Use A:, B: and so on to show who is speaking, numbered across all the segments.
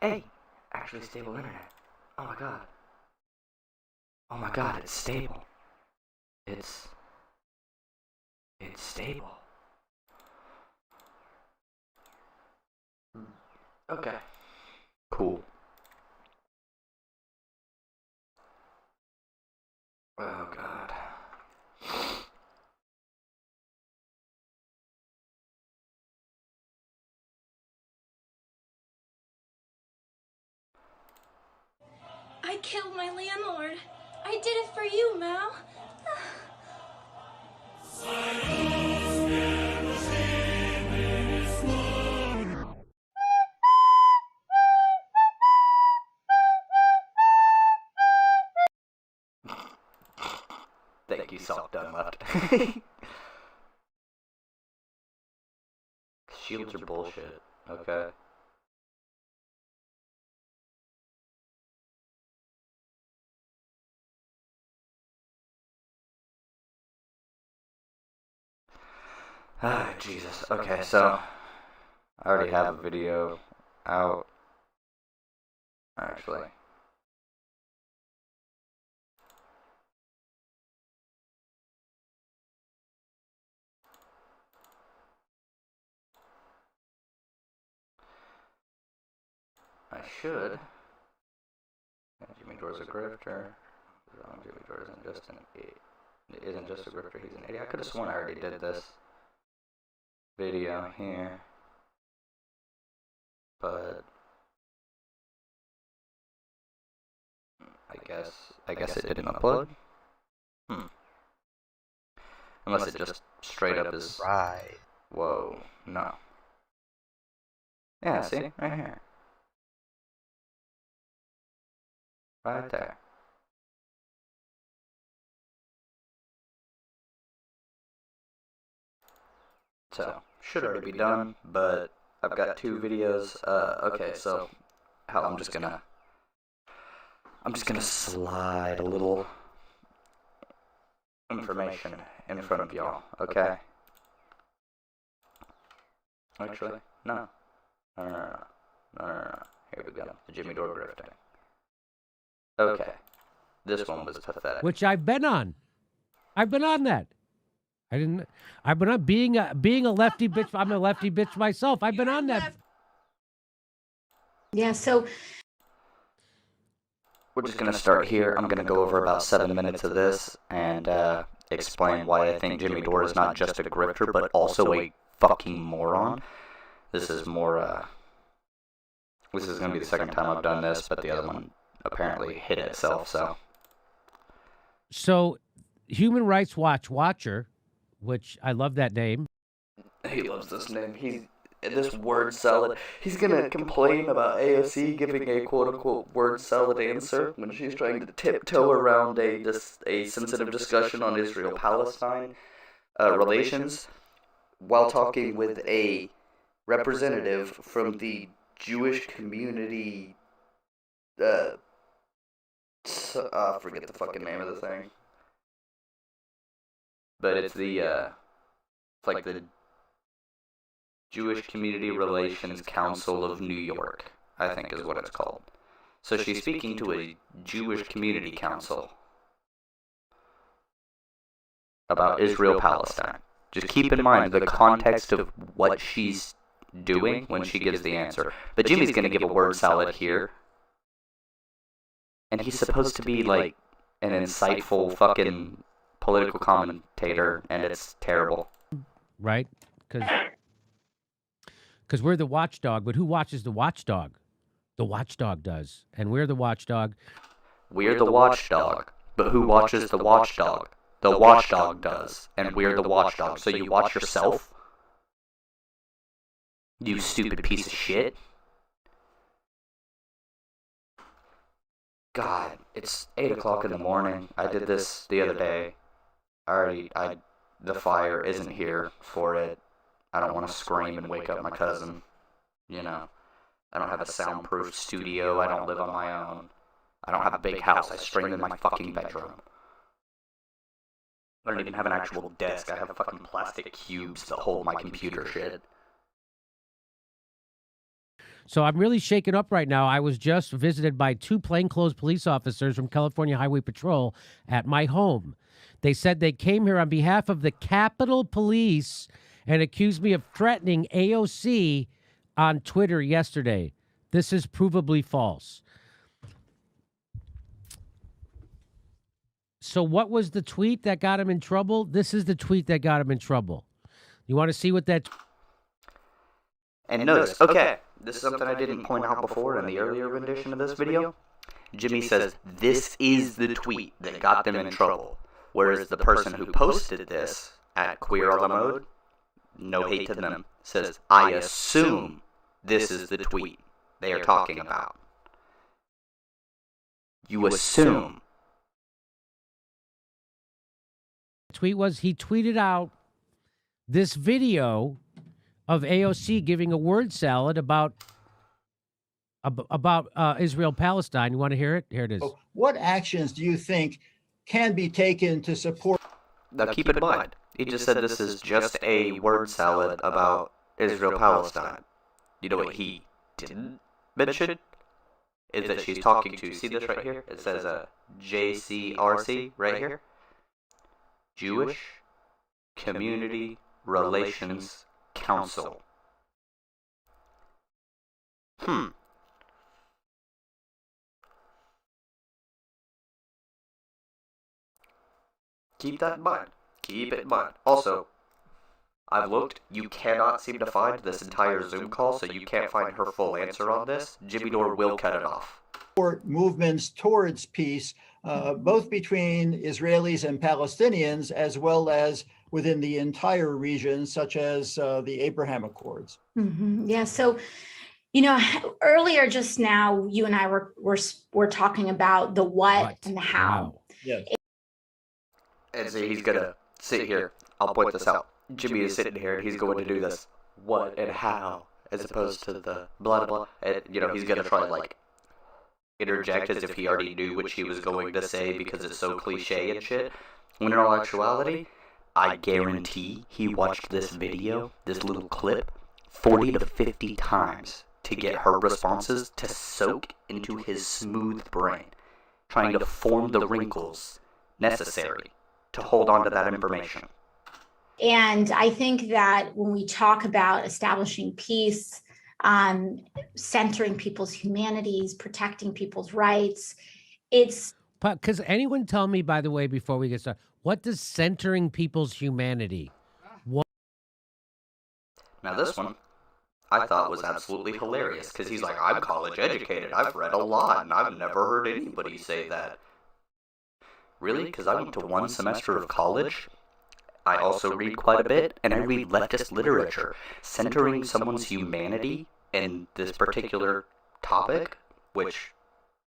A: Hey, actually stable internet. Oh my god. Oh my god, it's stable. It's stable. Okay. Cool. Oh god.
B: I killed my landlord. I did it for you, Mal.
A: Thank you, soft done left. Shields are bullshit, okay? Ah, Jesus. Okay, so I already have a video out. Actually, I should. Jimmy Dore's a grifter. Jimmy Dore isn't just an idiot. It isn't just a grifter, he's an idiot. I could have sworn I already did this video here. But I guess it didn't upload. Unless it just straight up is
C: Right.
A: whoa, no. Yeah, see? Right here. Right there. So, should already be done, but I've got two videos. Okay, so how I'm just gonna slide a little information in front of y'all, okay? Actually, no. No. Here we go. The Jimmy Dore grifting. Okay. This one was pathetic.
D: Which I've been on. I've been on that. I've been on being a lefty bitch. I'm a lefty bitch myself. I've been on that.
E: Yeah, so
A: We're just gonna start here. I'm gonna go over about 7 minutes of this and explain why I think Jimmy Dore is not just a grifter, but also a fucking moron. This is more, this is gonna be the second time I've done this, but the other one apparently hit itself, so.
D: So, Human Rights Watch Watcher, which I love that name.
A: He loves this name. This word salad. He's gonna complain about AOC giving a quote-unquote word salad answer when she's trying to tiptoe around a sensitive discussion on Israel-Palestine relations while talking with a representative from the Jewish community. I forget the fucking name of the thing. But it's like the Jewish Community Relations Council of New York, I think is what it's called. So she's speaking to a Jewish community council about Israel-Palestine. Just keep in mind the context of what she's doing when she gives the answer. But Jimmy's going to give a word salad here. And he's supposed to be like an insightful fucking political commentator, and it's terrible.
D: Right? Because we're the watchdog, but who watches the watchdog? The watchdog does. And we're the watchdog.
A: We're the watchdog, but who watches the watchdog? The watchdog does, and we're the watchdog. So you watch yourself? You stupid piece of shit. God, it's 8 o'clock in the morning. I did this the other day. The fire isn't here for it. I don't want to scream and wake up my cousin. You know, I don't have a soundproof studio. I don't live on my own. I don't have a big house. I stream in my fucking bedroom. I don't even have an actual desk. I have fucking plastic cubes that hold my computer shit.
D: So I'm really shaken up right now. I was just visited by 2 plainclothes police officers from California Highway Patrol at my home. They said they came here on behalf of the Capitol Police and accused me of threatening AOC on Twitter yesterday. This is provably false. So what was the tweet that got him in trouble? This is the tweet that got him in trouble. You want to see what that...
A: And notice, okay, this is something I didn't point out before in the earlier rendition of this video. Jimmy says, this is the tweet that got them in trouble. Whereas the person who posted this at Queer a la Mode, no hate to them, says, I assume this is the tweet they are talking about. You assume.
D: Tweet was, he tweeted out this video of AOC giving a word salad about Israel Palestine. You want to hear it? Here it is.
C: What actions do you think can be taken to support?
A: Now keep in mind, he just said this is just a word salad about Israel Palestine. You know what he didn't mention? Is that she's talking to, see this right here? It says JCRC right here. Jewish Community Relations Council. Keep that in mind. Keep it in mind. Also, I've looked. You cannot seem to find this entire Zoom call, so you can't find her full answer on this. Jimmy Dore will cut it off.
C: Movements towards peace, both between Israelis and Palestinians, as well as within the entire region, such as the Abraham Accords.
B: Mm-hmm. Yeah. So, earlier just now, you and I were talking about the what and the how.
D: Wow.
C: Yes.
A: And so he's gonna sit here. I'll point this out. Jimmy is sitting here and he's going to do this what and how, as opposed to the blah blah. And he's gonna try like interject as if he already knew what she was going to say because it's so cliche and shit. When in all actuality, I guarantee he watched this video, this little clip, 40 to 50 times to get her responses to soak into his smooth brain, trying to form the wrinkles necessary to hold on to that information.
B: And I think that when we talk about establishing peace, centering people's humanities, protecting people's rights, it's...
D: Because anyone tell me, by the way, before we get started, what does centering people's humanity? What?
A: Now this one, I thought was absolutely hilarious, because he's like, I'm college educated, I've read a lot, and I've never heard anybody say that. Really? Because I went to one semester of college. I also read quite a bit, and I read leftist literature. Centering someone's humanity in this particular topic, which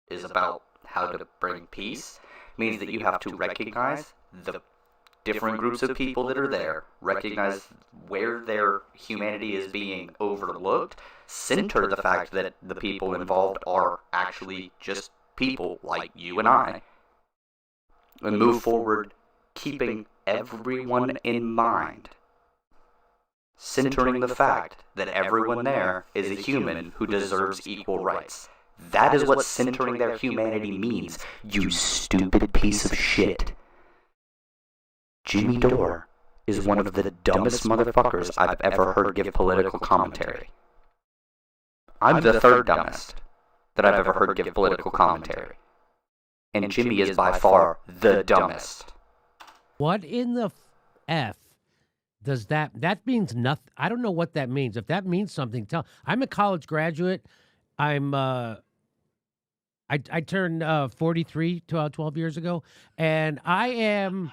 A: is about how to bring peace, means that you have to recognize the different groups of people that are there, recognize where their humanity is being overlooked, center the fact that the people involved are actually just people like you and I, and move forward keeping everyone in mind, centering the fact that everyone there is a human who deserves equal rights. That is what centering their humanity means, you stupid piece of shit. Jimmy Dore is one of the dumbest motherfuckers I've ever heard give political commentary. I'm the third dumbest that I've ever heard give political commentary. And Jimmy is by far the dumbest.
D: What in the F does that means nothing? I don't know what that means. If that means something, I'm a college graduate. I turned 43 12 years ago, and I am...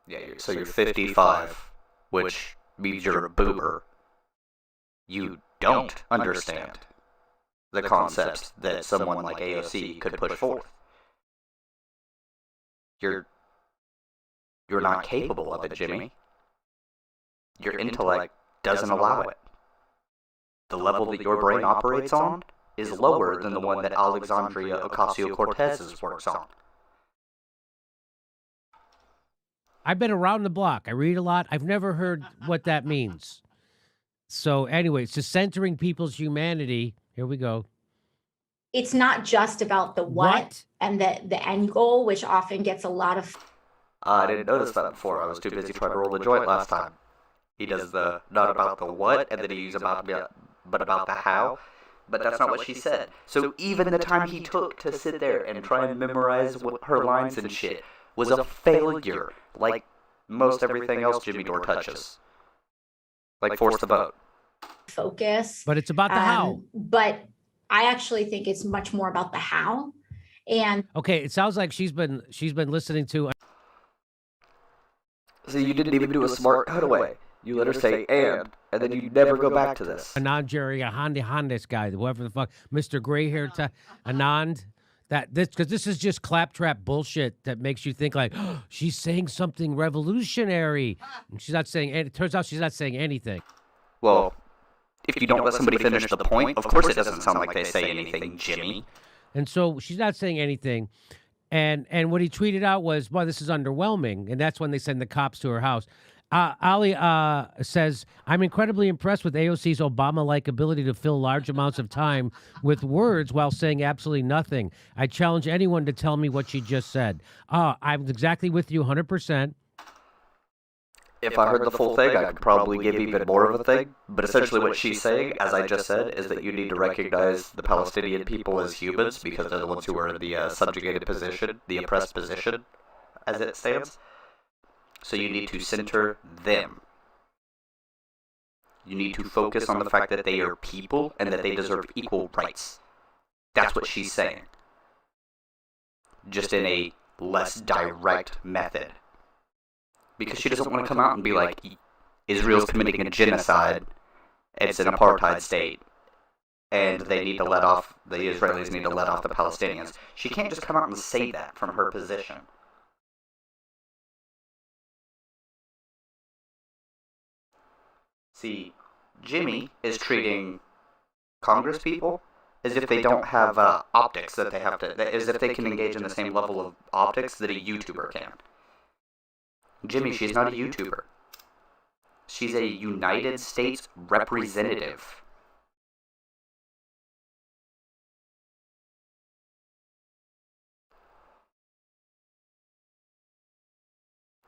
A: Yeah, you're 55, which means you're a boomer. You don't understand the concepts that someone like AOC could put forth. You're not capable of it, Jimmy. Your intellect doesn't allow it. The level that your brain operates on is lower than the one that Alexandria Ocasio-Cortez's works on.
D: I've been around the block. I read a lot. I've never heard what that means. So anyway, so centering people's humanity. Here we go.
B: It's not just about the what? And the end goal, which often gets a lot of.
A: I didn't notice that before. I was too busy trying to roll the joint last time. He does the not about the what, and then he uses about but about the how. But that's not what she said. So even the time he took to sit there and try and memorize her lines and shit was a failure, like most everything else Jimmy Dore touches. Like Force the Boat.
B: Focus.
D: But it's about the how.
B: But I actually think it's much more about the how. And
D: okay, it sounds like she's been listening to.
A: So you didn't even do a smart cutaway. You let her say and then you never go back to this.
D: Anand Jerry, a Hondas guy, whoever the fuck, Mr. Gray Hair, Anand. Because this is just claptrap bullshit that makes you think like, oh, she's saying something revolutionary. And she's not saying. It turns out she's not saying anything.
A: Well, if you don't let somebody finish the point, of course it doesn't sound like they say anything, Jimmy.
D: And so she's not saying anything. And what he tweeted out was, "Boy, this is underwhelming." And that's when they send the cops to her house. Ali says, "I'm incredibly impressed with AOC's Obama-like ability to fill large amounts of time with words while saying absolutely nothing. I challenge anyone to tell me what she just said." I'm exactly with you 100%.
A: If I heard the full thing, I could probably give even more of a thing. But essentially what she's saying, as I just said, is that you need to recognize the Palestinian people as humans because they're the ones who are in the subjugated position, the oppressed position, as it stands. So you need to center them. You need to focus on the fact that they are people and that they deserve equal rights. That's what she's saying. Just in a less direct method. Because she doesn't want to come out and be like, Israel's committing a genocide, it's an apartheid state, and they need to let off, the Israelis need to let off the Palestinians. She can't just come out and say that from her position. See, Jimmy is treating Congress people as if they don't have optics that they have to, as if they can engage in the same level of optics that a YouTuber can. Jimmy, she's not a YouTuber. She's a United States representative.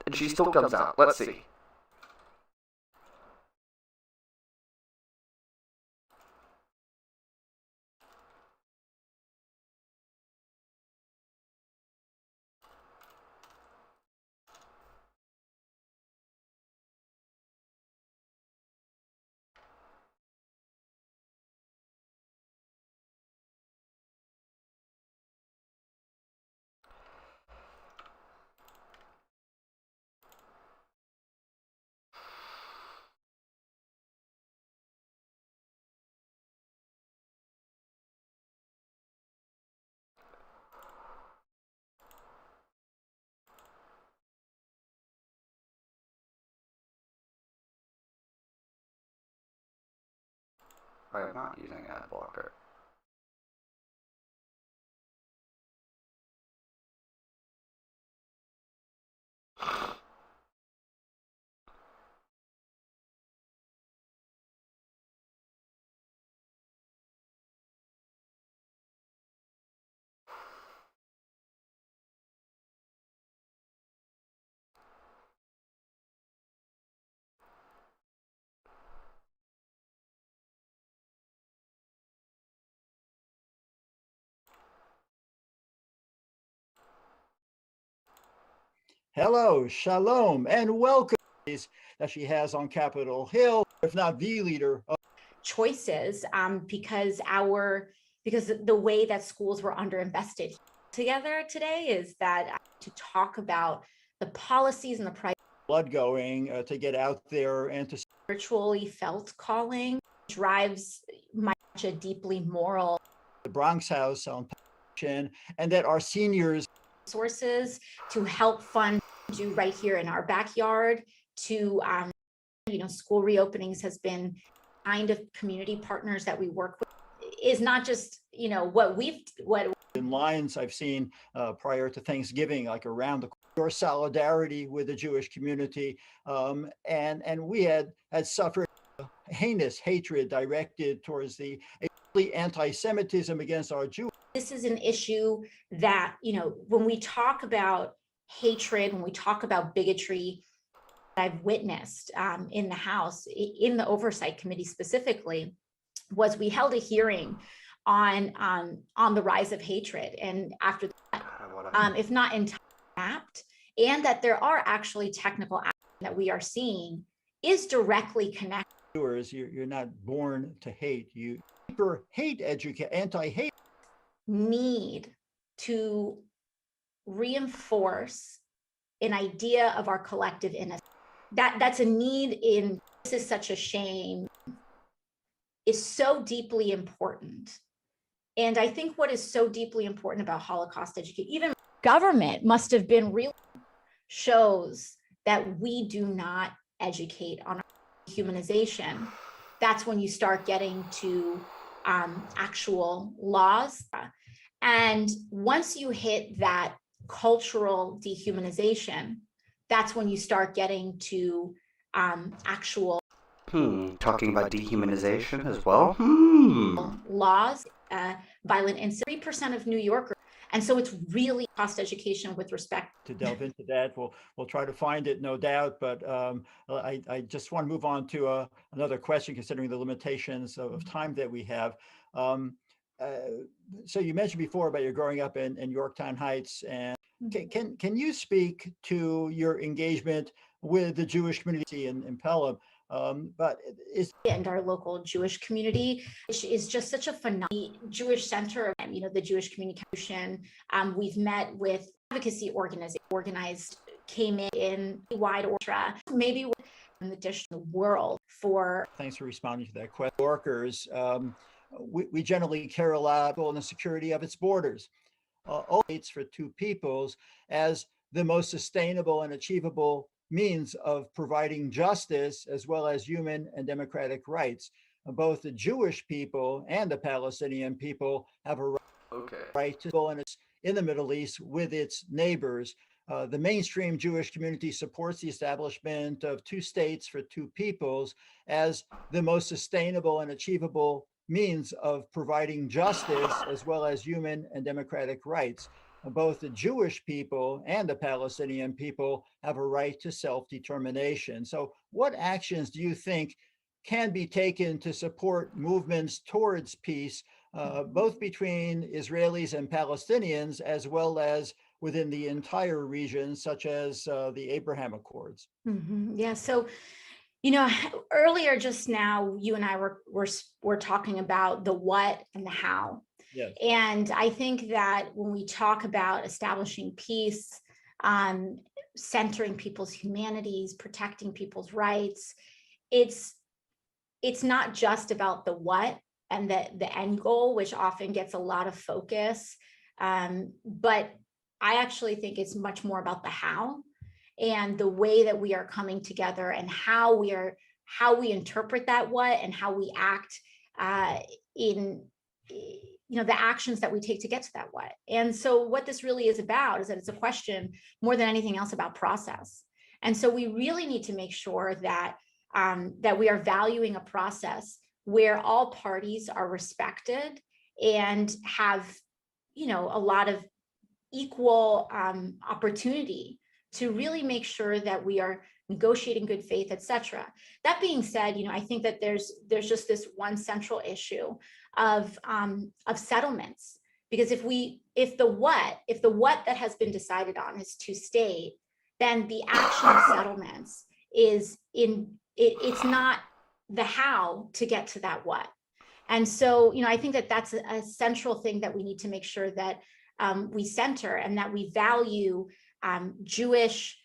A: And she still comes out. Let's see. I am not using ad blocker.
C: Hello, shalom, and welcome that she has on Capitol Hill, if not the leader of
B: choices, because the way that schools were underinvested together today is that to talk about the policies and the price
C: blood going to get out there and to
B: spiritually felt calling drives much a deeply moral
C: the Bronx House on passion, and that our seniors
B: sources to help fund do right here in our backyard to school reopenings has been kind of community partners that we work with is not just what
C: in lines I've seen prior to Thanksgiving, like around your solidarity with the Jewish community, and we had suffered heinous hatred directed towards the anti-Semitism against our Jews.
B: This is an issue that, when we talk about hatred, when we talk about bigotry, I've witnessed in the House, in the Oversight Committee specifically, was we held a hearing on the rise of hatred, and after that, if not entirely mapped, and that there are actually technical actions that we are seeing is directly connected.
C: You're not born to hate. You hate anti-hate.
B: Need to reinforce an idea of our collective innocence. That's a need in, this is such a shame, is so deeply important. And I think what is so deeply important about Holocaust education, even government must have been really, shows that we do not educate on humanization. That's when you start getting to actual laws. And once you hit that cultural dehumanization, that's when you start getting to actual
A: talking about dehumanization as well.
B: Laws, violent incidents, 3% of New Yorkers. And so it's really cost education with respect
C: to delve into that. We'll try to find it, no doubt. But I just want to move on to another question, considering the limitations of time that we have. So you mentioned before about your growing up in Yorktown Heights, and can you speak to your engagement with the Jewish community in Pelham?
B: And our local Jewish community, which is just such a phenomenal Jewish center, the Jewish communication. We've met with advocacy organized, came in wide orchestra, maybe in the dish the world for.
C: Thanks for responding to that question. Workers, we generally care a lot on the security of its borders. For two peoples as the most sustainable and achievable means of providing justice as well as human and democratic rights. Both the Jewish people and the Palestinian people have a right to go in the Middle East with its neighbors. The mainstream Jewish community supports the establishment of two states for two peoples as the most sustainable and achievable means of providing justice as well as human and democratic rights. Both the Jewish people and the Palestinian people have a right to self-determination. So what actions do you think can be taken to support movements towards peace, both between Israelis and Palestinians, as well as within the entire region, such as the Abraham Accords?
B: Yeah, so earlier just now, you and I were talking about the what and the how.
C: Yes.
B: And I think that when we talk about establishing peace, centering people's humanities, protecting people's rights, it's not just about the what and the end goal, which often gets a lot of focus. But I actually think it's much more about the how and the way that we are coming together and how we interpret that what and how we act in the actions that we take to get to that what. And so what this really is about is that it's a question more than anything else about process. And so we really need to make sure that that we are valuing a process where all parties are respected and have a lot of equal opportunity to really make sure that we are negotiating good faith, et cetera. That being said, I think that there's just this one central issue of settlements, because if the what that has been decided on is two state, then the action of settlements is it's not the how to get to that what. And so, I think that that's a central thing that we need to make sure that we center and that we value Jewish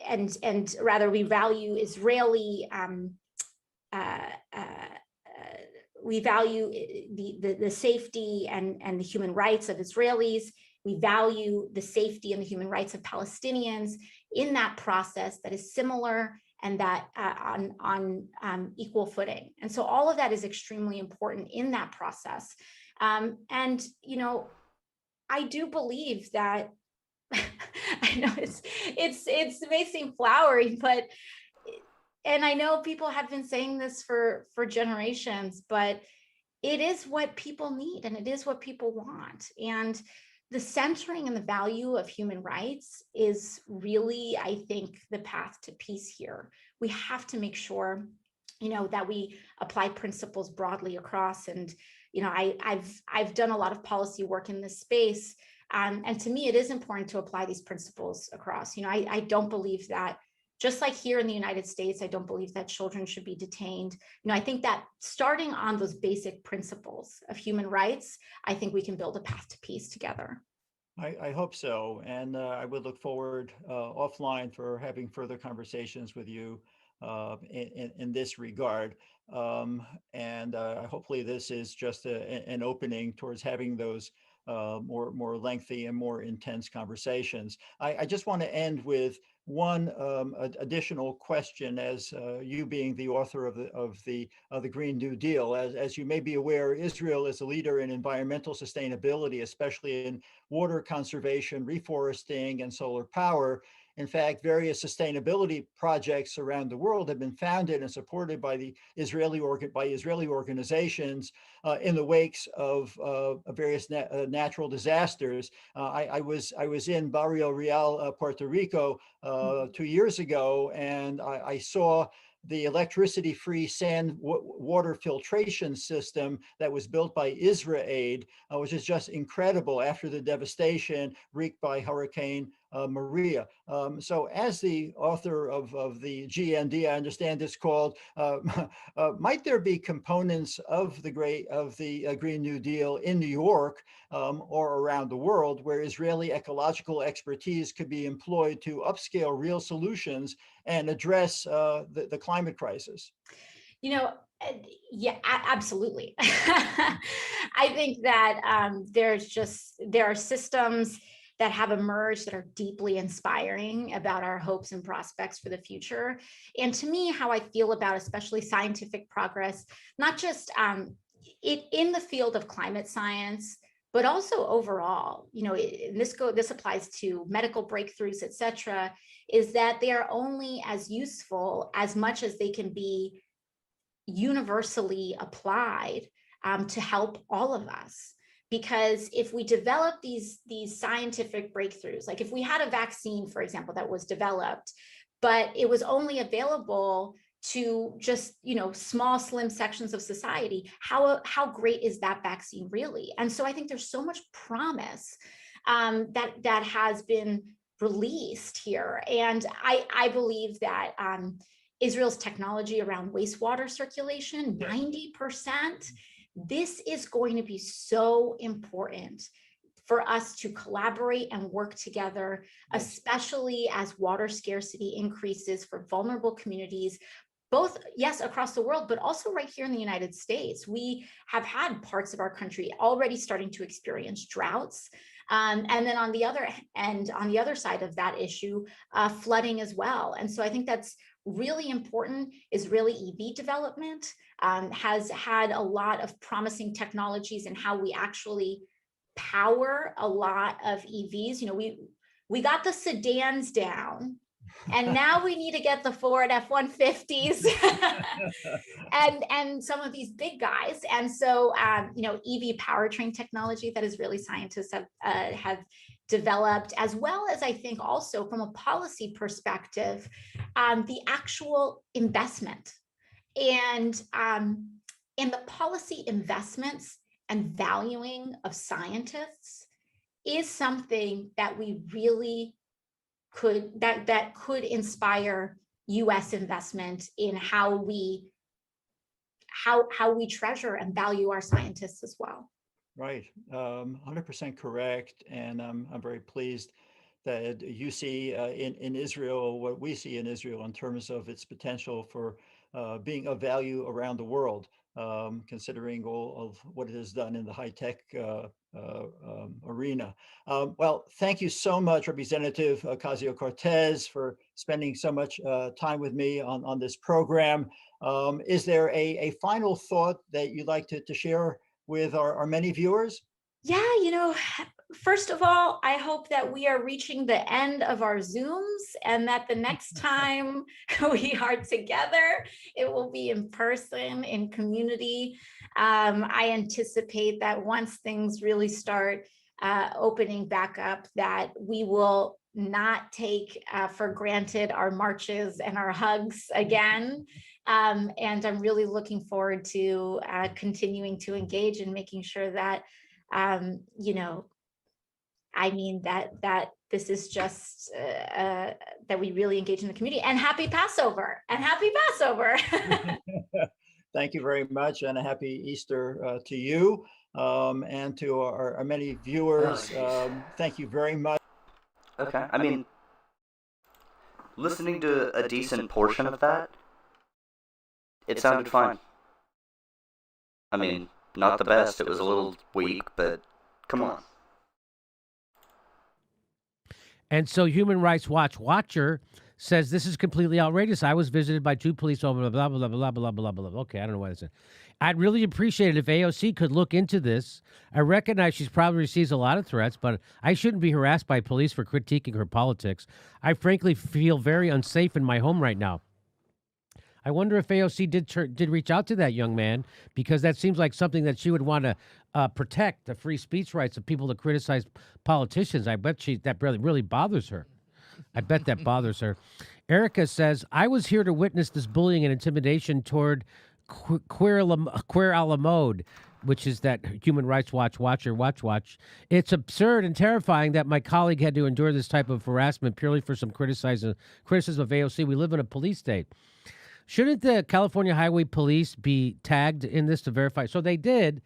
B: and rather we value Israeli, we value the safety and the human rights of Israelis. We value the safety and the human rights of Palestinians in that process that is similar and that on equal footing. And so all of that is extremely important in that process. And I do believe that I know it may seem flowery, but and I know people have been saying this for generations, but it is what people need and it is what people want. And the centering and the value of human rights is really, I think, the path to peace here. We have to make sure, that we apply principles broadly across. And, I've done a lot of policy work in this space. And to me, it is important to apply these principles across. I don't believe that, just like here in the United States, I don't believe that children should be detained. I think that starting on those basic principles of human rights, I think we can build a path to peace together.
C: I hope so. And I would look forward offline for having further conversations with you in this regard. And hopefully this is just an opening towards having those more lengthy and more intense conversations. I just want to end with one additional question, as you being the author of the Green New Deal. As you may be aware, Israel is a leader in environmental sustainability, especially in water conservation, reforesting, and solar power. In fact, various sustainability projects around the world have been founded and supported by the Israeli organizations in the wakes of various natural disasters. I was in Barrio Real, Puerto Rico 2 years ago, and I saw the electricity-free sand water filtration system that was built by IsraAid, which is just incredible after the devastation wreaked by Hurricane Maria. So as the author of the GND, I understand it's called, might there be components of the Green New Deal in New York or around the world where Israeli ecological expertise could be employed to upscale real solutions and address the climate crisis?
B: Yeah, absolutely. I think that there are systems that have emerged that are deeply inspiring about our hopes and prospects for the future. And to me, how I feel about especially scientific progress, not just in the field of climate science, but also overall, this applies to medical breakthroughs, et cetera, is that they are only as useful as much as they can be universally applied to help all of us. Because if we develop these scientific breakthroughs, like if we had a vaccine, for example, that was developed, but it was only available to just small, slim sections of society, how great is that vaccine really? And so I think there's so much promise that has been released here, and I believe that Israel's technology around wastewater circulation, 90%. This is going to be so important for us to collaborate and work together, especially as water scarcity increases for vulnerable communities, both, yes, across the world, but also right here in the United States. We have had parts of our country already starting to experience droughts. And then on the other side of that issue, flooding as well. And so I think that's really important. Israeli EV development has had a lot of promising technologies in how we actually power a lot of EVs. We got the sedans down, and now we need to get the Ford F-150s and some of these big guys. And so, EV powertrain technology that Israeli scientists have developed, as well as I think also from a policy perspective, the actual investment and in the policy investments and valuing of scientists is something that we really that could inspire U.S. investment in how we treasure and value our scientists as well.
C: Right, 100% correct, and I'm very pleased that you see in Israel what we see in Israel in terms of its potential for being of value around the world, considering all of what it has done in the high-tech arena. Well, thank you so much, Representative Ocasio-Cortez, for spending so much time with me on this program. Is there a final thought that you'd like to share with our many viewers?
B: Yeah, first of all, I hope that we are reaching the end of our Zooms and that the next time we are together, it will be in person, in community. I anticipate that once things really start opening back up, that we will not take for granted our marches and our hugs again. And I'm really looking forward to continuing to engage and making sure that, you know, I mean, that this is just that we really engage in the community. And happy Passover, and happy Passover.
C: Thank you very much, and a happy Easter to you and to our many viewers. Thank you very much.
A: Okay, I mean, listening to a decent portion of that, it sounded fine. I mean, not the best. It was a little weak, but come on.
D: And so Human Rights Watch Watcher says this is completely outrageous. I was visited by 2 police officers, blah, blah, blah, blah, blah, blah, blah, blah. Okay, I don't know what I said. I'd really appreciate it if AOC could look into this. I recognize she's probably receives a lot of threats, but I shouldn't be harassed by police for critiquing her politics. I frankly feel very unsafe in my home right now. I wonder if AOC did reach out to that young man, because that seems like something that she would want to protect, the free speech rights of people to criticize politicians. I bet that really bothers her. I bet that bothers her. Erica says, I was here to witness this bullying and intimidation toward Queer a la Mode, which is that Human Rights Watch Watcher Watch. It's absurd and terrifying that my colleague had to endure this type of harassment purely for some criticism of AOC. We live in a police state. Shouldn't the California Highway Police be tagged in this to verify? So they did,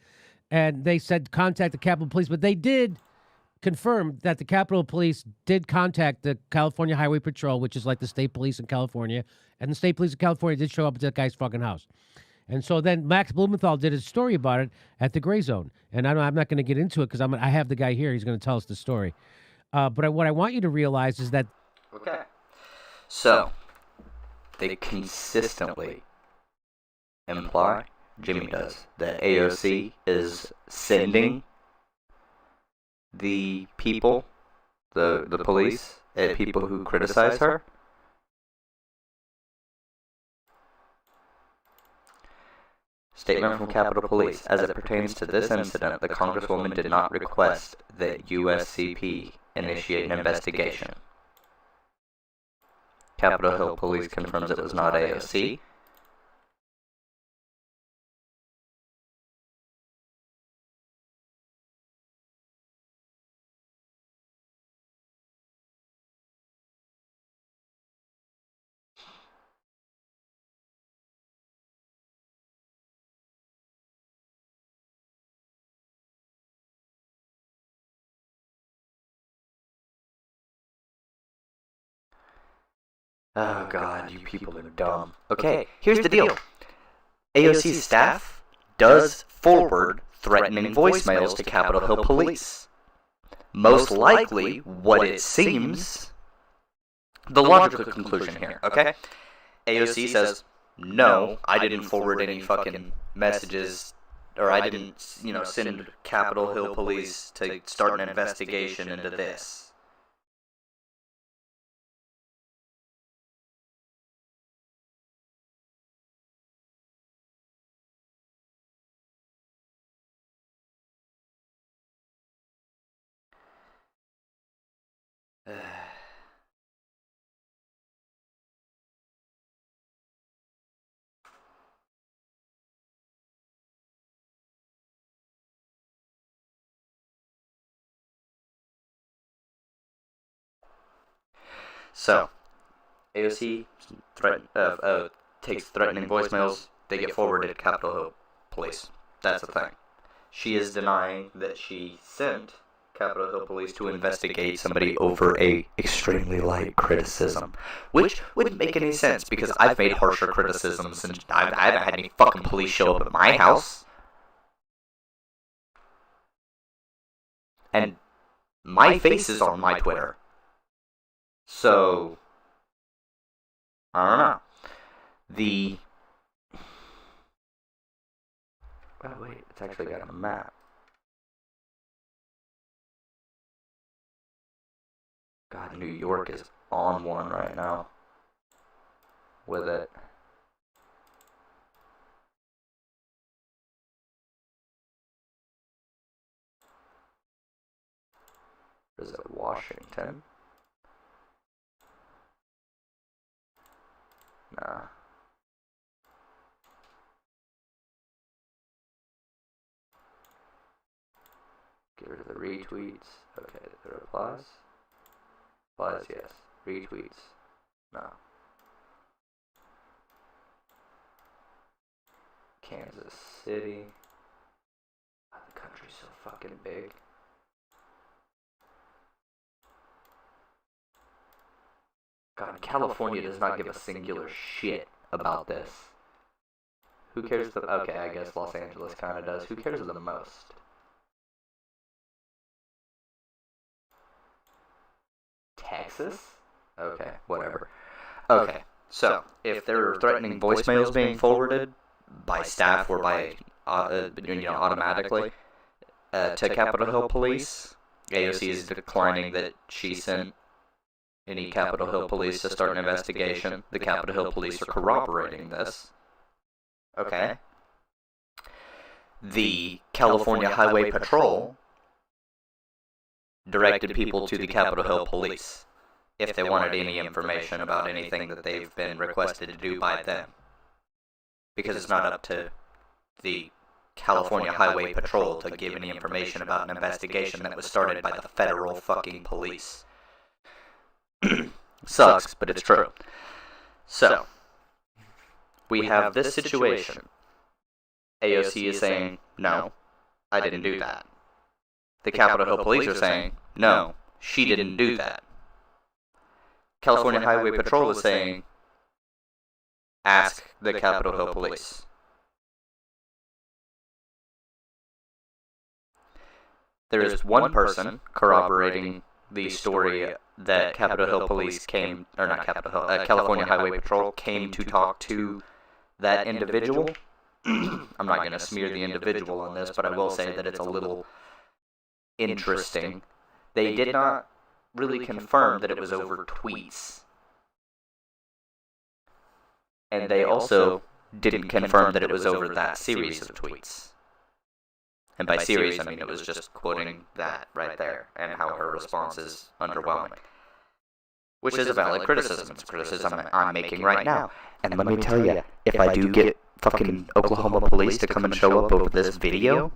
D: and they said contact the Capitol Police, but they did confirm that the Capitol Police did contact the California Highway Patrol, which is like the state police in California, and the state police in California did show up at that guy's fucking house. And so then Max Blumenthal did a story about it at the Gray Zone, and I'm not going to get into it because I have the guy here. He's going to tell us the story. But what I want you to realize is that...
A: Okay. So, they consistently imply, Jimmy does, that AOC is sending the people, the police, at people who criticize her. Statement from Capitol Police. As it pertains to this incident, the Congresswoman did not request that USCP initiate an investigation. Capitol Hill Police confirms it was not AOC. Oh god, you people are dumb. Okay, here's the deal. AOC staff does forward threatening voicemails to Capitol Hill Police. Most likely, what it seems, the logical conclusion here, okay? AOC says, no, I didn't forward any fucking messages, or I didn't, send Capitol Hill Police to start an investigation into this. So, AOC takes threatening voicemails, they get forwarded to Capitol Hill Police. That's the thing. She is denying that she sent Capitol Hill Police to investigate somebody over a extremely light criticism, which wouldn't make any sense because I've made harsher criticisms and I haven't had any fucking police show up at my house. And my face is on my Twitter. So, I don't know. Oh wait, it's actually got a map. God, New York is on one right now with it. Is it Washington? Nah. Get rid of the retweets. Okay, the replies. Replies, yes. Retweets, no. Kansas City. Oh, the country's so fucking big. God, California does not give a singular shit about this. Who cares the... Okay, I guess Los Angeles kind of does. Who cares the most? Texas? Okay, whatever. Okay, so if there are threatening voicemails being forwarded by staff or by, automatically to Capitol Hill Police, AOC is declining that she sent any Capitol Hill Police to start an investigation. The Capitol Hill Police are corroborating this. Okay. The California Highway Patrol directed people to the Capitol Hill Police if they wanted any information about anything that they've been requested to do by them. Because it's not up to the California Highway Patrol to give any information about an investigation that was started by the federal fucking police. Sucks, but it's true. So, we have this situation. AOC is saying, no, I didn't do that. The Capitol Hill Police are saying, no, she didn't do that. California Highway Patrol is saying, ask the Capitol Hill Police. There is one person corroborating the story that Capitol Hill Police came, or not Capitol Hill, California Highway Patrol came to talk to that individual. I'm not going to smear the individual on this, but I will say that it's a little interesting. They did not really confirm that it was over tweets. And they also didn't confirm that it was over that series of tweets. And by series, I mean it was just quoting that right there, and how her response is underwhelming. Which is a valid criticism. It's a criticism I'm making right now. And let me tell you, if I do get fucking Oklahoma police to come and show up over this video,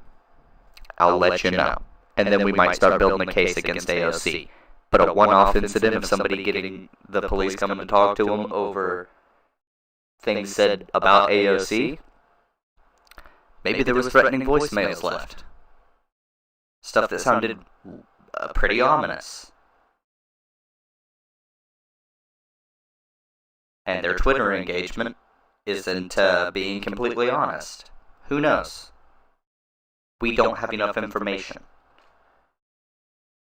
A: I'll let you know. And then we might start building a case against AOC. But a one-off incident of somebody getting the police coming to talk to them over things said about AOC, maybe there was threatening voicemails left. Stuff that sounded pretty ominous. And their Twitter engagement isn't being completely honest. Who knows? We don't have enough information.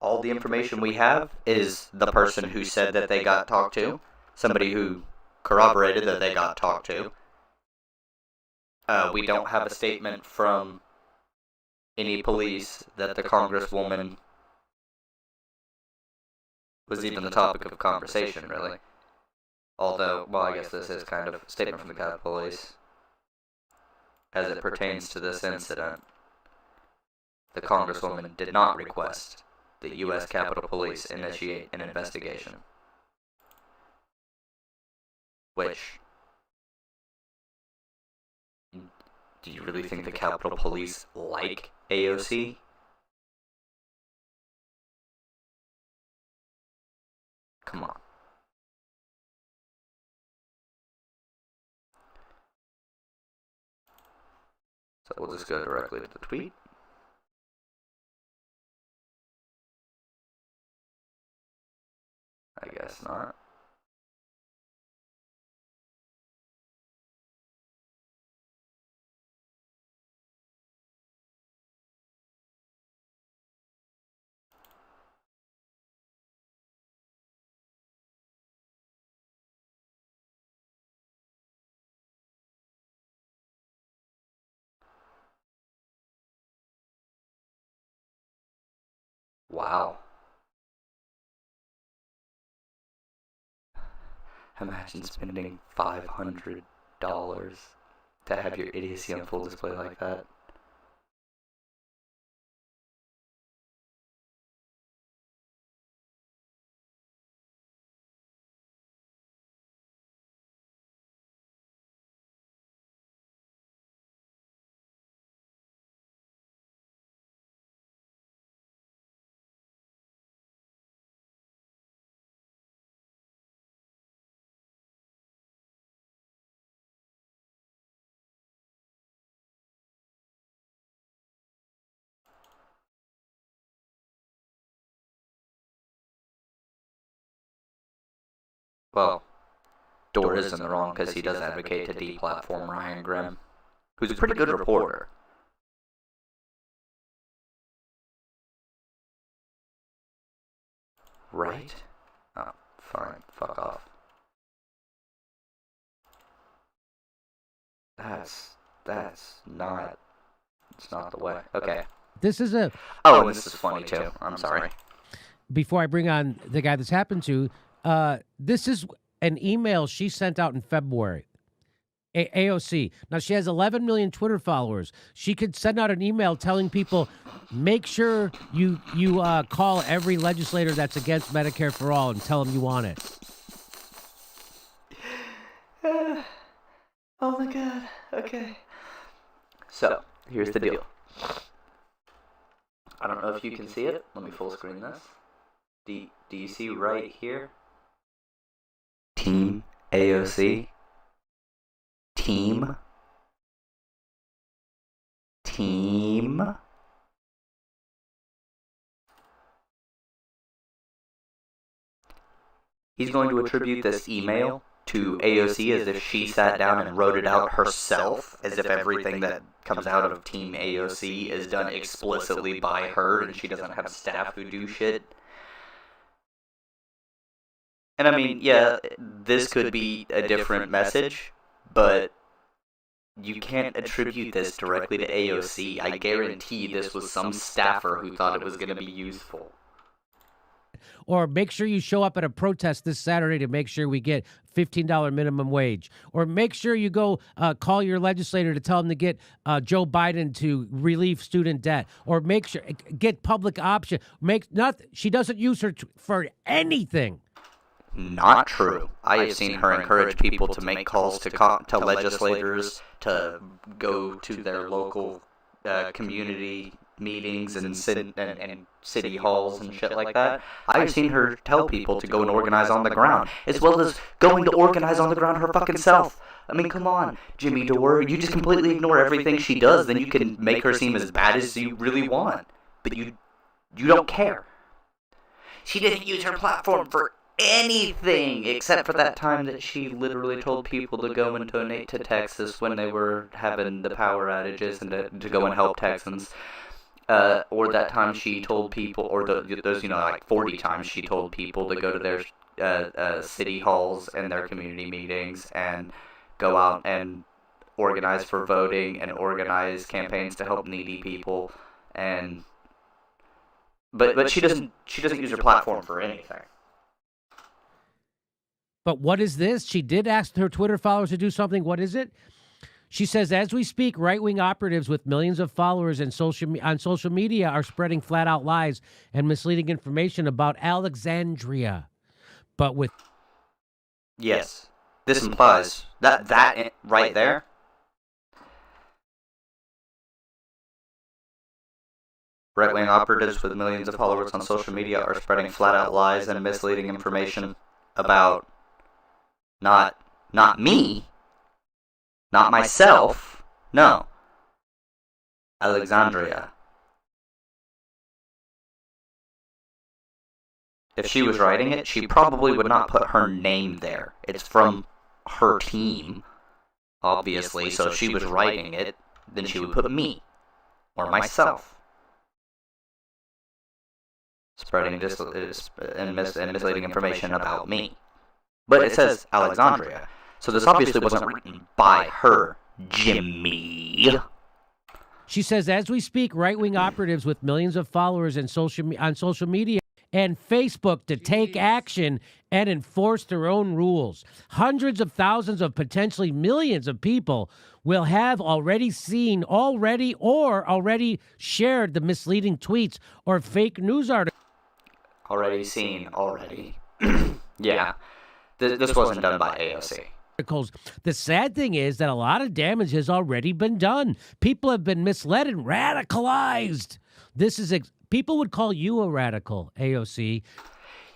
A: All the information we have is the person who said that they got talked to, somebody who corroborated that they got talked to. We don't have a statement from any police that the congresswoman was even the topic of conversation, really. Although, well, I guess this is kind of a statement from the Capitol Police. As it pertains to this incident, the congresswoman did not request the U.S. Capitol Police initiate an investigation. Which, do you really think the Capitol Police like AOC? Come on. So we'll just go directly to the tweet. I guess not. Wow. Imagine spending $500 to have your idiocy on full display like that. Well, Dore is in the wrong because he does advocate to deplatform Ryan Grimm, who's a pretty good reporter. Right? Oh, fine. Fuck off. That's not... It's not the way. Okay.
D: This is a...
A: Oh, and this is funny too. I'm sorry.
D: Before I bring on the guy this happened to, this is an email she sent out in February. AOC. Now, she has 11 million Twitter followers. She could send out an email telling people, make sure you call every legislator that's against Medicare for all and tell them you want it.
A: Oh my god. Okay. So, here's the deal. I don't know if you can see it. Let me full screen this. Do you see right here? Team AOC. Team. He's going to attribute this email to AOC as if she sat down and wrote it out herself, as if everything that comes out of Team AOC is done explicitly by her and she doesn't have staff who do shit. And I mean, yeah, this could be a different message, but you can't attribute this directly to AOC. I guarantee this was some staffer who thought it was going to be useful.
D: Or make sure you show up at a protest this Saturday to make sure we get $15 minimum wage. Or make sure you go call your legislator to tell them to get Joe Biden to relieve student debt. Or make sure get public option. She doesn't use her for anything.
A: Not true. I have seen her encourage people to make calls to legislators to go to their local community meetings and city halls and shit like that. I've seen her tell people to go and organize on the ground, as well as going to organize on the ground her fucking self. I mean, come on, Jimmy Dore. You just completely ignore everything she does, then you can make her seem as bad as you really want. But you don't care. She didn't use her platform for anything except for that time that she literally told people to go and donate to Texas when they were having the power outages and to go and help Texans. Or that time she told people, or those, like 40 times she told people to go to their city halls and their community meetings and go out and organize for voting and organize campaigns to help needy people. And but she doesn't use her platform for anything.
D: But what is this? She did ask her Twitter followers to do something. What is it? She says, as we speak, right-wing operatives with millions of followers on social media are spreading flat-out lies and misleading information about Alexandria. But with...
A: Yes. This implies that right there. Right-wing operatives with millions of followers on social media are spreading flat-out lies and misleading information about not me, not myself, no, Alexandria. If she was writing it, she probably would not put her name there. It's from her team, obviously, so if she was writing it, then she would put me, or myself. Spreading and misleading information about me. But it says Alexandria, so this obviously wasn't written by her, Jimmy.
D: She says, as we speak, right-wing operatives with millions of followers on social media and Facebook to take action and enforce their own rules. Hundreds of thousands of potentially millions of people will have already seen or already shared the misleading tweets or fake news articles.
A: Already seen, already. Yeah. This wasn't done by AOC.
D: The sad thing is that a lot of damage has already been done. People have been misled and radicalized. People would call you a radical, AOC.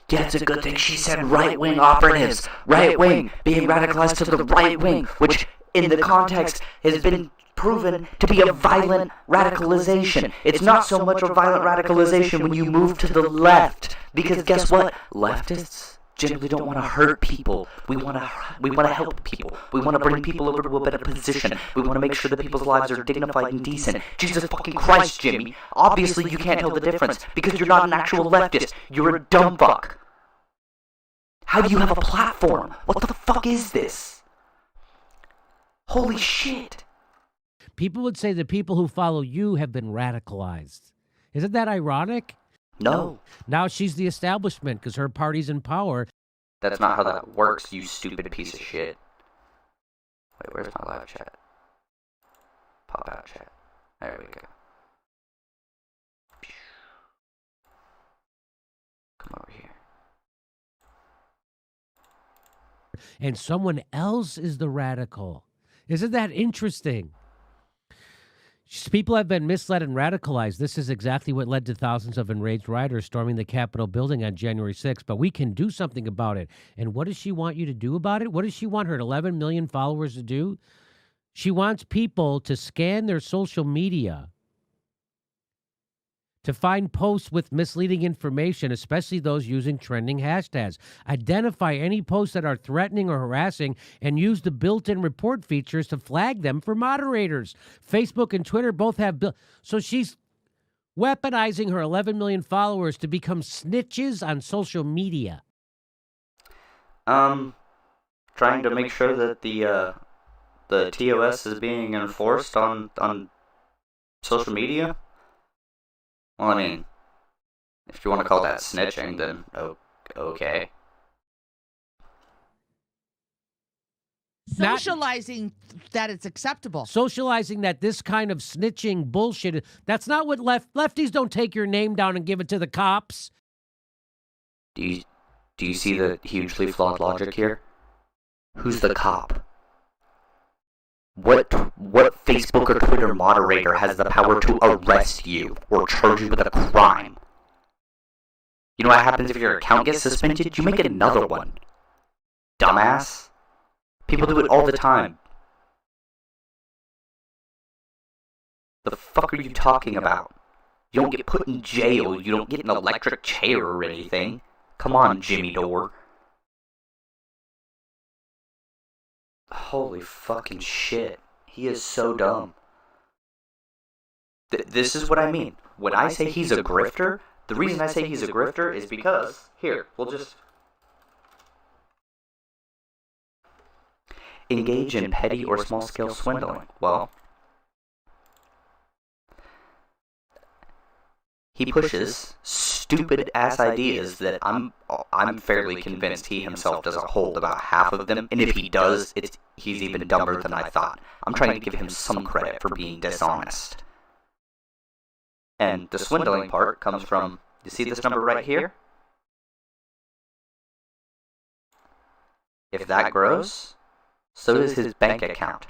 A: Yeah, it's a good thing she said right-wing operatives. Right-wing, being radicalized to the right wing, which in the context has been proven to be a violent radicalization. It's not so much a violent radicalization when you move to the left. Because guess what? Leftists generally don't want to hurt people. We want to help people. We want to bring people over to a better position. We want to make sure that people's lives are dignified and decent. Jesus fucking Christ, Jimmy. Obviously you can't tell the difference because you're not an actual leftist. You're a dumb fuck. How do you have a platform? What the fuck is this? Holy shit.
D: People would say the people who follow you have been radicalized. Isn't that ironic?
A: No.
D: Now she's the establishment because her party's in power.
A: That's not how that works, you stupid piece of shit. Wait, where's my live chat? Pop out chat. There we go. Come over here.
D: And someone else is the radical. Isn't that interesting? People have been misled and radicalized. This is exactly what led to thousands of enraged rioters storming the Capitol building on January 6th. But we can do something about it. And what does she want you to do about it? What does she want her 11 million followers to do? She wants people to scan their social media to find posts with misleading information, especially those using trending hashtags. Identify any posts that are threatening or harassing and use the built-in report features to flag them for moderators. Facebook and Twitter both have so she's weaponizing her 11 million followers to become snitches on social media.
A: Trying to make sure that the TOS is being enforced on social media. Well, I mean, if you want to call that snitching, then okay.
E: Socializing that it's acceptable.
D: Socializing that this kind of snitching bullshit, that's not what lefties don't take your name down and give it to the cops.
A: Do you see the hugely flawed logic here? Who's the cop? What Facebook or Twitter moderator has the power to arrest you or charge you with a crime? You know what happens if your account gets suspended? You make it another one. Dumbass. People do it all the time. The fuck are you talking about? You don't get put in jail. You don't get an electric chair or anything. Come on, Jimmy Dore. Holy fucking shit. He is so dumb. This is what I mean. When I say he's a grifter, the reason I say he's a grifter is because, here, we'll just engage in petty or small-scale swindling. Well, he pushes stupid-ass ideas that I'm fairly convinced he himself doesn't hold about half of them, and if he does, he's even dumber than I thought. I'm trying to give him some credit for being dishonest. And the swindling part comes from, you see this number right here? If that grows, so does his bank account.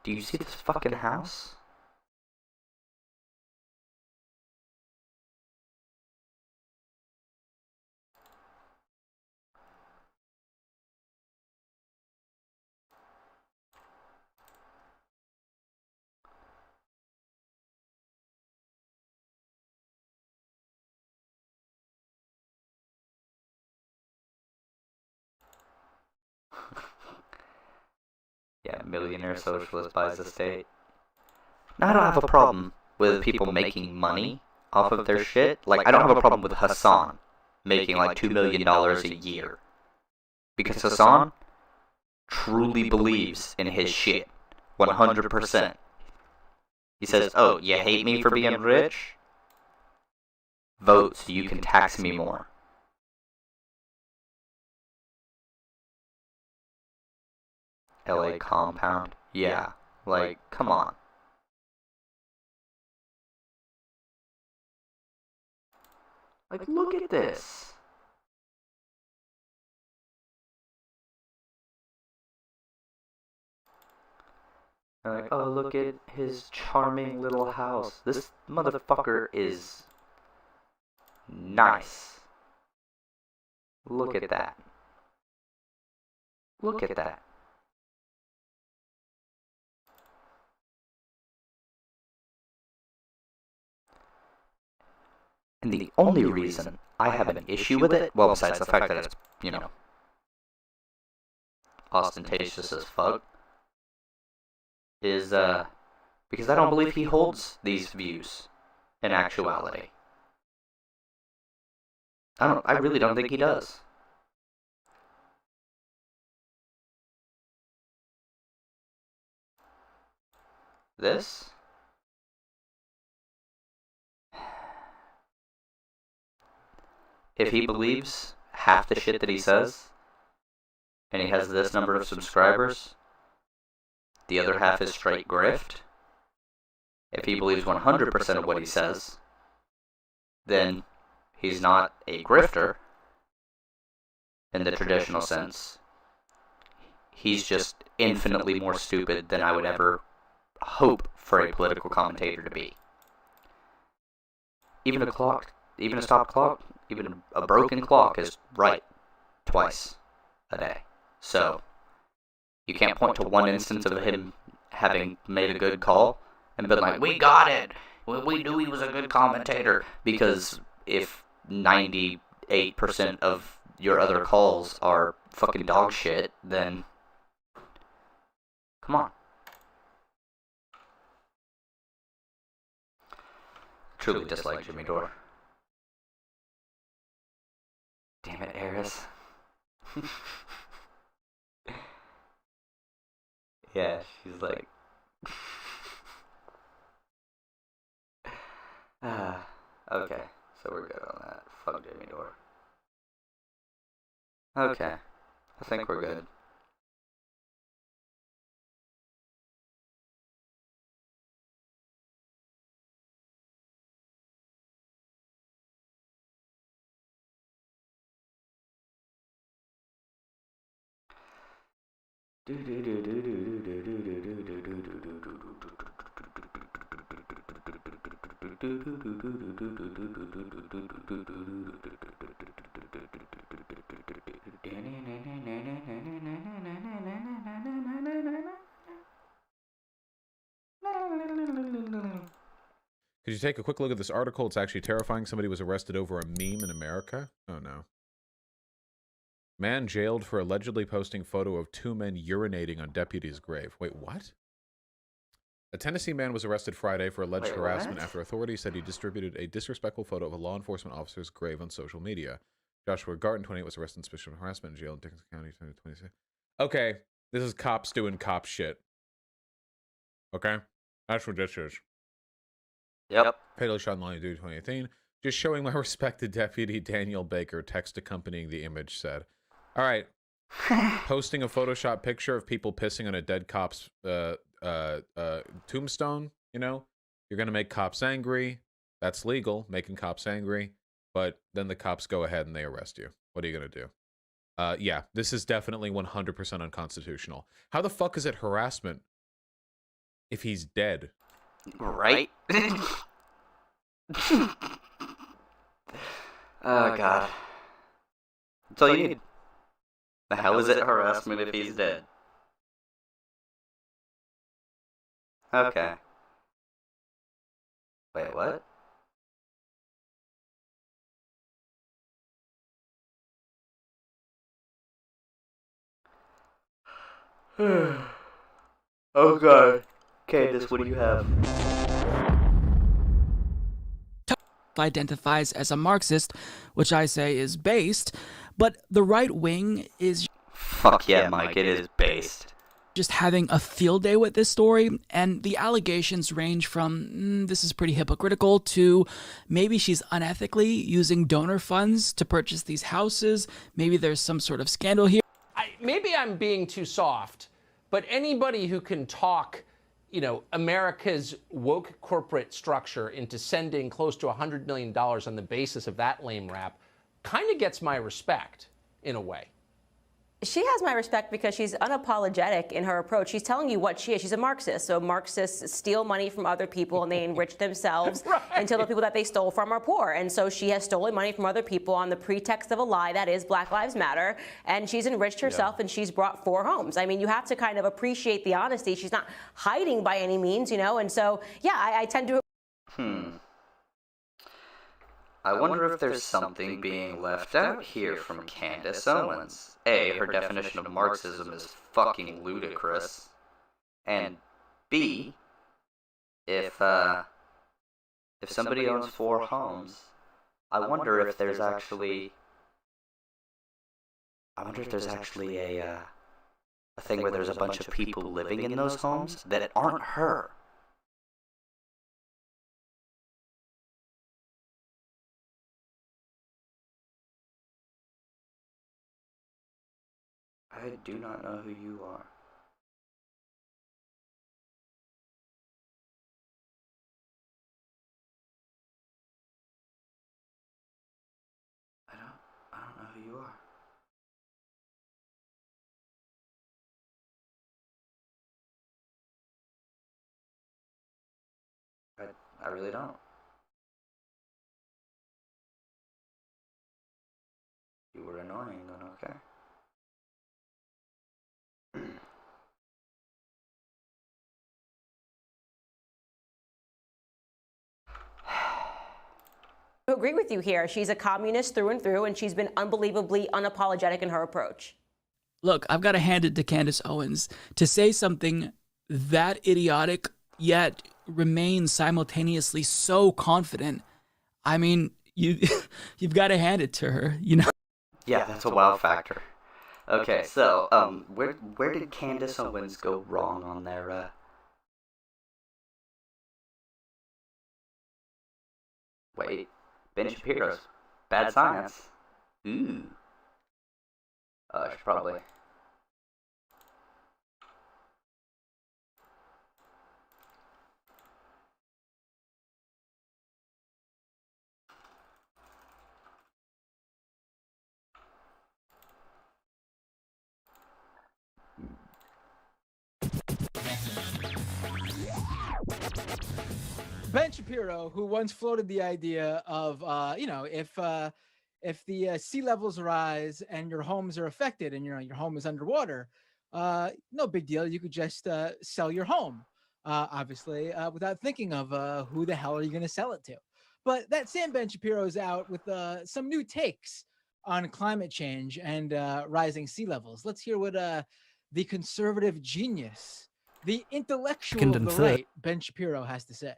A: Do you see this fucking house? Yeah, millionaire socialist buys the state. Now I don't have a problem
F: with people making money off of their shit. Like, I don't have a problem with Hassan making like $2 million a year. Because Hassan truly believes in his shit. 100%. He says, oh, you hate me for being rich? Vote so you can tax me more. LA compound? Yeah. Like, come on. Like, look at this. Like, oh, look at his charming little house. This motherfucker is nice. Look at that. Look at that. And the only reason I have an issue with it, well, besides the fact that it's, ostentatious as fuck, is, because I don't believe he holds these views in actuality. I really don't think he does. This? If he believes half the shit that he says, and he has this number of subscribers, the other half is straight grift. If he believes 100% of what he says, then he's not a grifter in the traditional sense. He's just infinitely more stupid than I would ever hope for a political commentator to be. Even a stop clock, even a broken clock is right twice a day. So, you can't point to one instance of him having made a good call and been like, we got it! We knew he was a good commentator. Because if 98% of your other calls are fucking dog shit, then come on. Truly dislike Jimmy Dore. Damn it, Eris. Yeah, she's like... okay, so we're good on that. Fuck Jimmy Dore. Okay, I think we're good.
G: Could you take a quick look at this article? It's actually terrifying. Somebody was arrested over a meme in America. Oh, no. Man jailed for allegedly posting photo of two men urinating on deputy's grave. Wait, what? A Tennessee man was arrested Friday for alleged harassment after authorities said he distributed a disrespectful photo of a law enforcement officer's grave on social media. Joshua Garton, 28, was arrested on suspicion of harassment in jail in Dixon County, 2026. Okay, this is cops doing cop shit. Okay? That's what this is.
F: Yep.
G: Fatally shot in line in 2018. Just showing my respect to Deputy Daniel Baker, text accompanying the image said. All right. Posting a Photoshop picture of people pissing on a dead cop's tombstone, you know? You're going to make cops angry. That's legal, making cops angry. But then the cops go ahead and they arrest you. What are you going to do? Yeah, this is definitely 100% unconstitutional. How the fuck is it harassment if he's dead?
F: Right? Oh, God. That's all you need. The hell is it harassment if he's dead? Okay. Wait, what? Oh, God. Candace, what do you have?
H: identifies as a Marxist, which I say is based, but the right wing is
F: Fuck yeah, Mike, it is based.
H: just having a field day with this story, and the allegations range from this is pretty hypocritical to maybe she's unethically using donor funds to purchase these houses. Maybe there's some sort of scandal here.
I: Maybe I'm being too soft, but anybody who can talk, America's woke corporate structure into sending close to $100 million on the basis of that lame rap kind of gets my respect in a way.
J: She has my respect because she's unapologetic in her approach. She's telling you what she is. She's a Marxist. So Marxists steal money from other people and they enrich themselves until the people that they stole from are poor. And so she has stolen money from other people on the pretext of a lie that is Black Lives Matter. And she's enriched herself and she's brought 4 homes. I mean, you have to kind of appreciate the honesty. She's not hiding by any means, And so, yeah, I tend to.
F: I wonder if there's something being left out here from Candace Owens. A, her definition of Marxism is fucking ludicrous. And B, if somebody owns 4 homes, I wonder if there's actually a thing where there's a bunch of people living in those homes that aren't her. I do not know who you are. I don't know who you are. I really don't. You were annoying, then okay.
J: I agree with you here. She's a communist through and through, and she's been unbelievably unapologetic in her approach.
H: Look, I've got to hand it to Candace Owens to say something that idiotic yet remain simultaneously so confident. I mean, you've got to hand it to her,
F: Yeah, that's a wow factor. Okay, so where did Candace Owens go wrong on their Wait, Ben Shapiro's Bad Science. Ooh. I should probably.
K: Ben Shapiro, who once floated the idea of, if the sea levels rise and your homes are affected and your home is underwater, no big deal. You could just sell your home, obviously, without thinking of who the hell are you going to sell it to. But that same Ben Shapiro is out with some new takes on climate change and rising sea levels. Let's hear what the conservative genius, the intellectual of the right, Ben Shapiro has to say.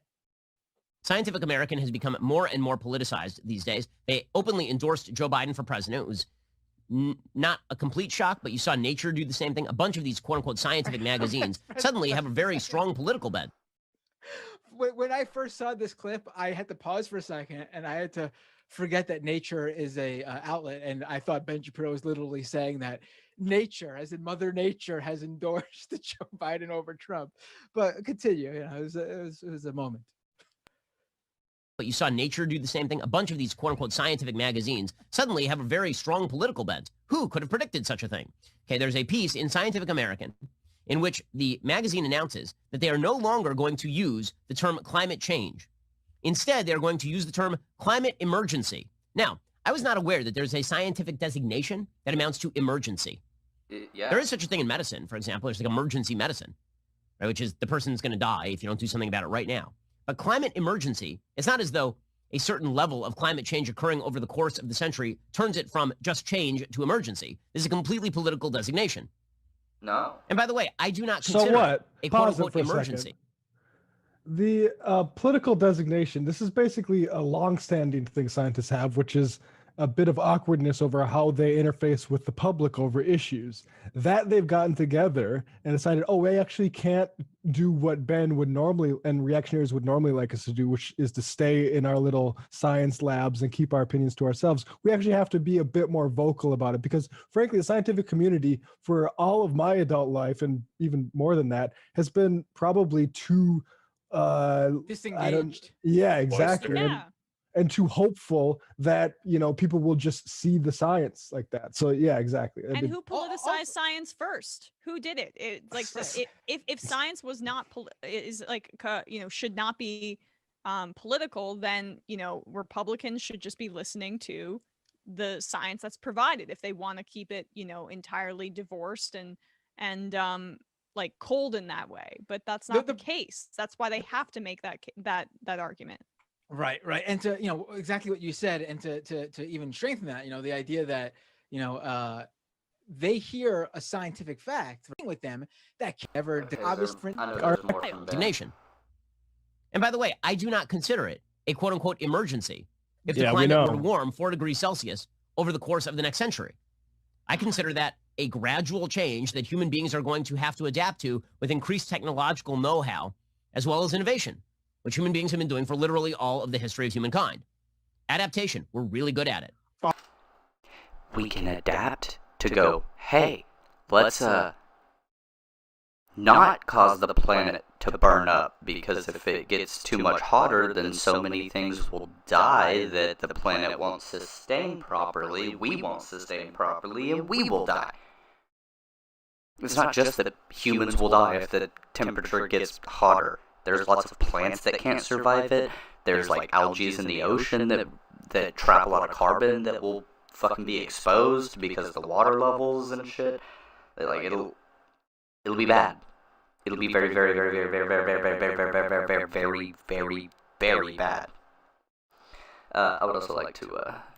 L: Scientific American has become more and more politicized these days. They openly endorsed Joe Biden for president. It was not a complete shock, but you saw Nature do the same thing. A bunch of these quote-unquote scientific magazines suddenly have a very strong political bent.
K: When I first saw this clip, I had to pause for a second and I had to forget that Nature is a outlet. And I thought Ben Shapiro was literally saying that Nature, as in Mother Nature, has endorsed Joe Biden over Trump. But continue. It was a moment.
L: But you saw Nature do the same thing. A bunch of these quote-unquote scientific magazines suddenly have a very strong political bent. Who could have predicted such a thing? Okay, there's a piece in Scientific American in which the magazine announces that they are no longer going to use the term climate change. Instead, they're going to use the term climate emergency. Now, I was not aware that there's a scientific designation that amounts to emergency.
F: Yeah.
L: There is such a thing in medicine, for example. There's like emergency medicine, right, which is the person's going to die if you don't do something about it right now. But climate emergency, it's not as though a certain level of climate change occurring over the course of the century turns it from just change to emergency. This is a completely political designation.
F: No.
L: And by the way, I do not consider a quote-unquote emergency.
M: The political designation, this is basically a long-standing thing scientists have, which is a bit of awkwardness over how they interface with the public over issues. That they've gotten together and decided, oh, we actually can't do what Ben would normally and reactionaries would normally like us to do, which is to stay in our little science labs and keep our opinions to ourselves. We actually have to be a bit more vocal about it because, frankly, the scientific community for all of my adult life and even more than that has been probably too
K: disengaged.
M: Yeah, exactly.
N: Yeah.
M: And too hopeful that people will just see the science like that. So yeah, exactly.
N: And who politicized science first? Who did it? If science was not should not be political, then Republicans should just be listening to the science that's provided if they want to keep it entirely divorced and like cold in that way. But that's not the case. That's why they have to make that argument.
K: Right. And to, exactly what you said, and to even strengthen that, the idea that, they hear a scientific fact with them that can never
L: nation. And by the way, I do not consider it a quote unquote emergency if the
M: Yeah,
L: climate
M: we
L: were to
M: know.
L: warm 4 degrees Celsius over the course of the next century. I consider that a gradual change that human beings are going to have to adapt to with increased technological know-how as well as innovation, which human beings have been doing for literally all of the history of humankind. Adaptation, we're really good at it.
F: We can adapt to go, hey, let's not cause the planet to burn up, because if it gets too much hotter, then so many things will die that the planet won't sustain properly, we won't sustain properly, and we will die. It's not just that humans will die if the temperature gets hotter. There's lots of plants that can't survive it. There's like algae in the ocean that trap a lot of carbon that will fucking be exposed because of the water levels and shit. Like it'll be bad. It'll be very, very, very, very, very, very, very, very, very, very, very, very, very, very bad. I would also like to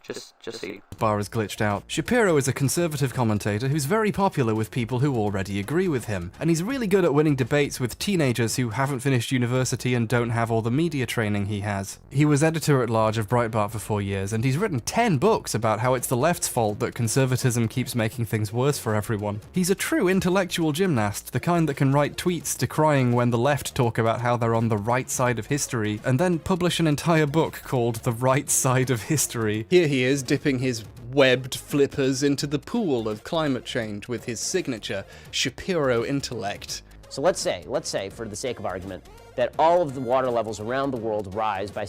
F: just see.
O: Bar is glitched out. Shapiro is a conservative commentator who's very popular with people who already agree with him, and he's really good at winning debates with teenagers who haven't finished university and don't have all the media training he has. He was editor-at-large of Breitbart for 4 years, and he's written 10 books about how it's the left's fault that conservatism keeps making things worse for everyone. He's a true intellectual gymnast, the kind that can write tweets decrying when the left talk about how they're on the right side of history, and then publish an entire book called The Right Side of History. Here he is, dipping his webbed flippers into the pool of climate change with his signature Shapiro intellect.
L: So let's say, for the sake of argument, that all of the water levels around the world rise by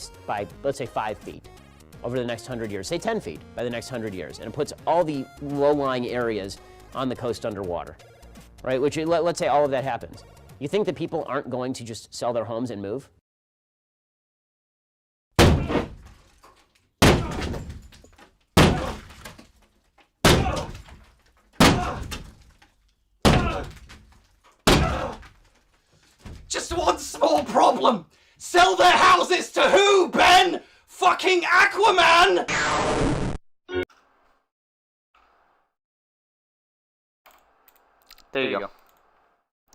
L: let's say 5 feet over the next 100 years, say 10 feet by the next 100 years, and it puts all the low-lying areas on the coast underwater, right? Which, let's say all of that happens. You think that people aren't going to just sell their homes and move?
P: Just one small problem. Sell their houses to who, Ben? Fucking Aquaman!
F: There you go.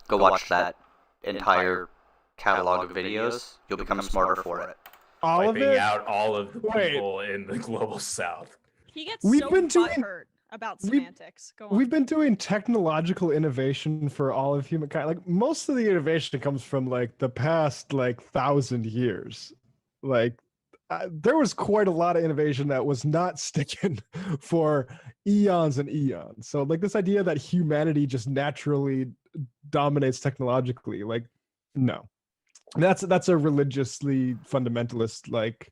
F: Go watch that entire catalog of videos. You'll become smarter for it.
M: All of
Q: Wiping
M: it?
Q: out all of the people in the global south.
N: He gets
M: We've
N: so
M: been doing-
N: butthurt about semantics. Go on.
M: We've been doing technological innovation for all of humankind. Like most of the innovation comes from like the past 1,000 years. Like there was quite a lot of innovation that was not sticking for eons and eons. So like this idea that humanity just naturally dominates technologically, like no, that's a religiously fundamentalist like.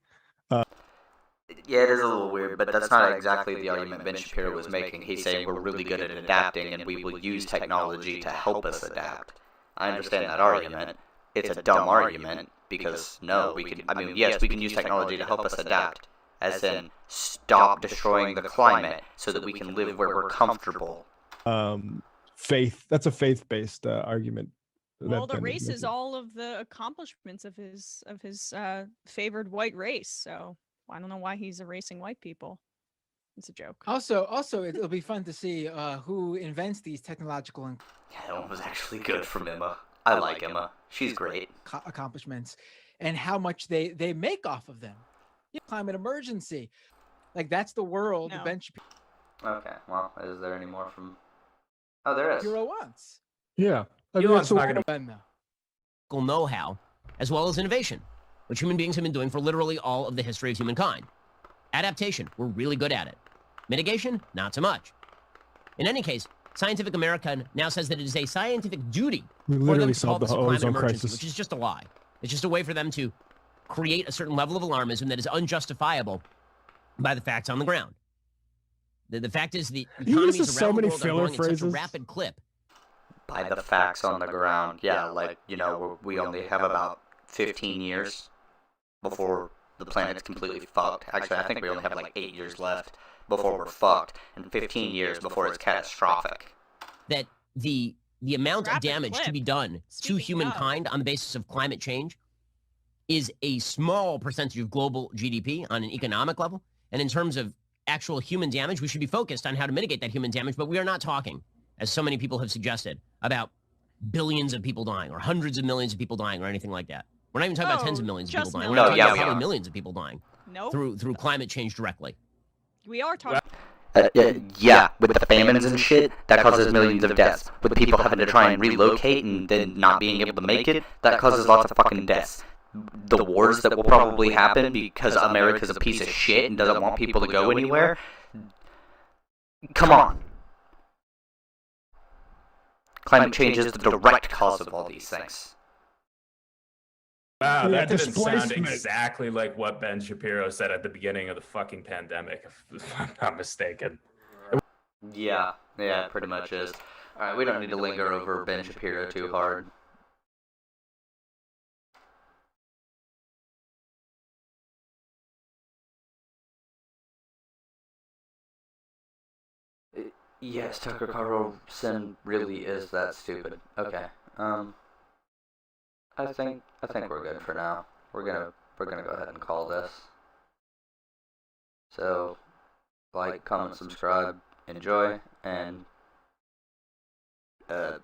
F: Yeah, it is a little weird, but that's not exactly the argument Ben Shapiro was making. He's saying we're really good at adapting and we will use technology to help us adapt. I understand that argument. It's a dumb argument because no, yes, we can use technology to help us adapt, as in stop destroying the climate so that we can live where we're comfortable.
M: That's a faith-based argument.
N: Well, the race is all of the accomplishments of his favored white race. So I don't know why he's erasing white people. It's a joke.
K: Also, it'll be fun to see who invents these technological.
F: Yeah, that one was actually good from Emma. I like Emma. She's great.
K: Accomplishments and how much they make off of them. Climate emergency. Like, that's the world Ben Shapiro
F: Okay, well, is there any more from... Oh, there is.
K: wants.
M: Yeah.
L: Know-how, as well as innovation, which human beings have been doing for literally all of the history of humankind. Adaptation, we're really good at it. Mitigation, not so much. In any case, Scientific America now says that it is a scientific duty
M: We
L: for them
M: literally
L: to call
M: solved the
L: this a climate
M: ozone
L: emergency,
M: crisis.
L: which is just a lie. It's just a way for them to create a certain level of alarmism that is unjustifiable by the facts on the ground. The fact is the economies
M: uses
L: around
M: so
L: the
M: many
L: world are
M: filler
L: growing at such a
M: phrases.
L: rapid clip.
F: By the facts on the ground. Yeah, like, we only have about 15 years before the planet's completely fucked. Actually, I think we only have like 8 years left before we're fucked, and 15 years before it's catastrophic.
L: That the amount of
N: Rapid
L: damage to
N: clip.
L: be done to humankind on the basis of climate change is a small percentage of global GDP on an economic level. And in terms of actual human damage, we should be focused on how to mitigate that human damage, but we are not talking, as so many people have suggested, about billions of people dying or hundreds of millions of people dying or anything like that. We're not even talking about tens of millions of people dying. We're talking about probably millions of people dying through climate change directly.
N: We are talking.
F: Yeah, with the famines and shit, that causes millions of deaths. With people having to try and relocate and then not being able to make it, that causes lots of fucking deaths. The wars that will probably happen because America's a piece of shit and doesn't want people to go anywhere. Come on. Climate change is the direct cause of all these things.
Q: Wow,
M: Yeah,
Q: that didn't sound
M: displacement.
Q: exactly like what Ben Shapiro said at the beginning of the fucking pandemic, if I'm not mistaken.
F: Yeah, it pretty much is. Alright, we don't need to linger over Ben Shapiro too hard. Yes, Tucker Carlson really is that stupid. Okay. I think we're good for now. We're gonna go ahead and call this. So, like, comment, subscribe, enjoy, and go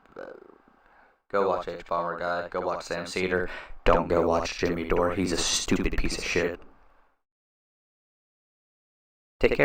F: watch H Bomber Guy. Go watch Sam Cedar. Don't go watch Jimmy Dore. He's a stupid piece of shit. Take care.